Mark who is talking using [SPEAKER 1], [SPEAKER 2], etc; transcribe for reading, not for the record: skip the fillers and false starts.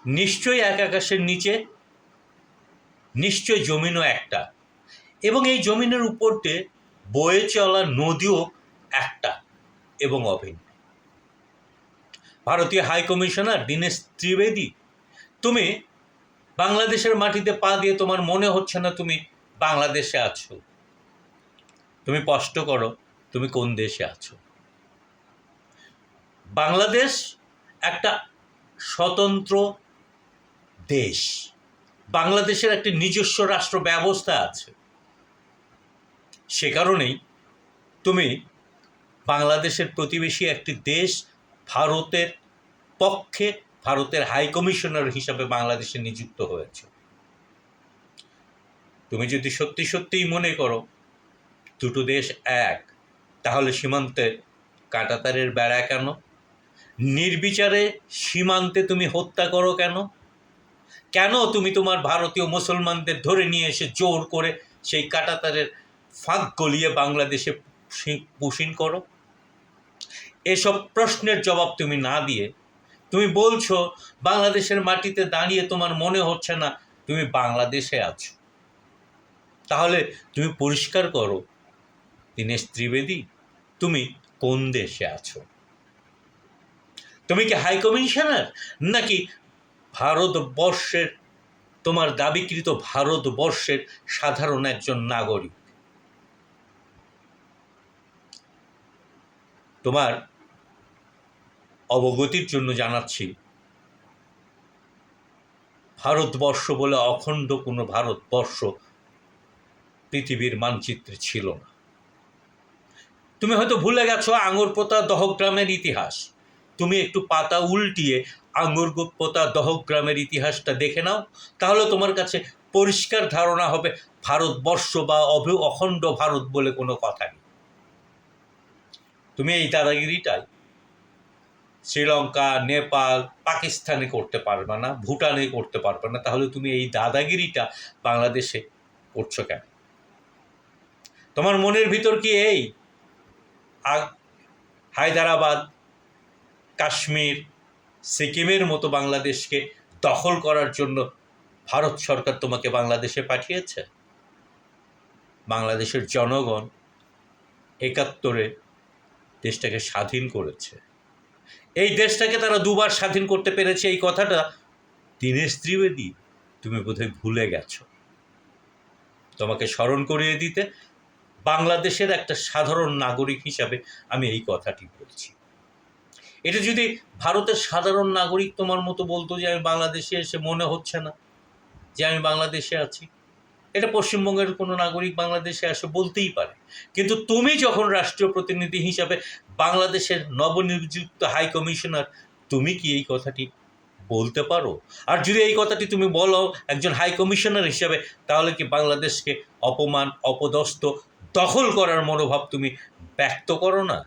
[SPEAKER 1] নিশ্চয়ই এক আকাশের নিচে, নিশ্চয় জমিনও একটা, এবং এই জমিনের উপর দিয়ে বয়ে চলা নদীও একটা এবং অভিন্ন। ভারতীয় হাই কমিশনার দীনেশ ত্রিবেদী, তুমি বাংলাদেশের মাটিতে পা দিয়ে তোমার মনে হচ্ছে না তুমি বাংলাদেশে আছো। তুমি স্পষ্ট করো তুমি কোন দেশে আছো। বাংলাদেশ একটা স্বতন্ত্র দেশ, বাংলাদেশের একটি নিজস্ব রাষ্ট্র ব্যবস্থা আছে। সে কারণেই তুমি বাংলাদেশের প্রতিবেশী একটি দেশ ভারতের পক্ষে ভারতের হাই কমিশনার হিসাবে বাংলাদেশে নিযুক্ত হয়েছে। তুমি যদি সত্যি সত্যিই মনে করো দুটো দেশ এক, তাহলে সীমান্তে কাঁটাতারের বেড়া কেন? নির্বিচারে সীমান্তে তুমি হত্যা করো কেন? কেন তুমি তোমার ভারতীয় মুসলমানদের ধরে নিয়ে এসে জোর করে সেই কাঁটাতারের ফাঁক গলিয়ে বাংলাদেশে পুশিন করো? এসব প্রশ্নের জবাব তুমি না দিয়ে তুমি বলছো বাংলাদেশের মাটিতে দাঁড়িয়ে তোমার মনে হচ্ছে না তুমি বাংলাদেশে আছো। তাহলে তুমি পরিষ্কার করো দীনেশ ত্রিবেদী, তুমি কোন দেশে আছো? তুমি কি হাই কমিশনার, নাকি ভারতবর্ষের, তোমার দাবিকৃত ভারতবর্ষের সাধারণ একজন নাগরিক? তোমার অবগতির জন্য জানাচ্ছি, ভারতবর্ষ বলে অখণ্ড কোনো ভারতবর্ষ পৃথিবীর মানচিত্রে ছিল না। তুমি হয়তো ভুলে গেছো আঙ্গুরপোতা দহগ্রামের ইতিহাস। তুমি একটু পাতা উল্টিয়ে আঙ্গুরপোতা দহগ্রামের ইতিহাসটা দেখে নাও, তাহলে তোমার কাছে পরিষ্কার ধারণা হবে ভারতবর্ষ বা অখণ্ড ভারত বলে কোনো কথা নেই। তুমি এই দাদাগিরিটাই শ্রীলঙ্কা, নেপাল, পাকিস্তানে করতে পারবে না, ভুটানে করতে পারবে না। তাহলে তুমি এই দাদাগিরিটা বাংলাদেশে করছো কেন? তোমার মনের ভিতর কি এই হায়দ্রাবাদ, কাশ্মীর, সিকিমের মতো বাংলাদেশকে দখল করার জন্য ভারত সরকার তোমাকে বাংলাদেশে পাঠিয়েছে? বাংলাদেশের জনগণ ৭১ দেশটাকে স্বাধীন করেছে। এই দেশটাকে তারা দুবার স্বাধীন করতে পেরেছে, এই কথাটা দীনেশ ত্রিবেদী তুমি বোধহয় ভুলে গেছো। তোমাকে স্মরণ করিয়ে দিতে বাংলাদেশের একটা সাধারণ নাগরিক হিসাবে আমি এই কথাটি বলছি। এটা যদি ভারতের সাধারণ নাগরিক তোমার মতো বলতো যে আমি বাংলাদেশে এসে মনে হচ্ছে না যে আমি বাংলাদেশে আছি, এটা পশ্চিমবঙ্গের কোনো নাগরিক বাংলাদেশে এসে বলতেই পারে। কিন্তু তুমি যখন রাষ্ট্রীয় প্রতিনিধি হিসাবে বাংলাদেশের নবনিযুক্ত হাই কমিশনার, তুমি কি এই কথাটি বলতে পারো? আর যদি এই কথাটি তুমি বলো একজন হাই কমিশনার হিসাবে, তাহলে কি বাংলাদেশকে অপমান, অপদস্থ, দখল করার মনোভাব তুমি ব্যক্ত করো না?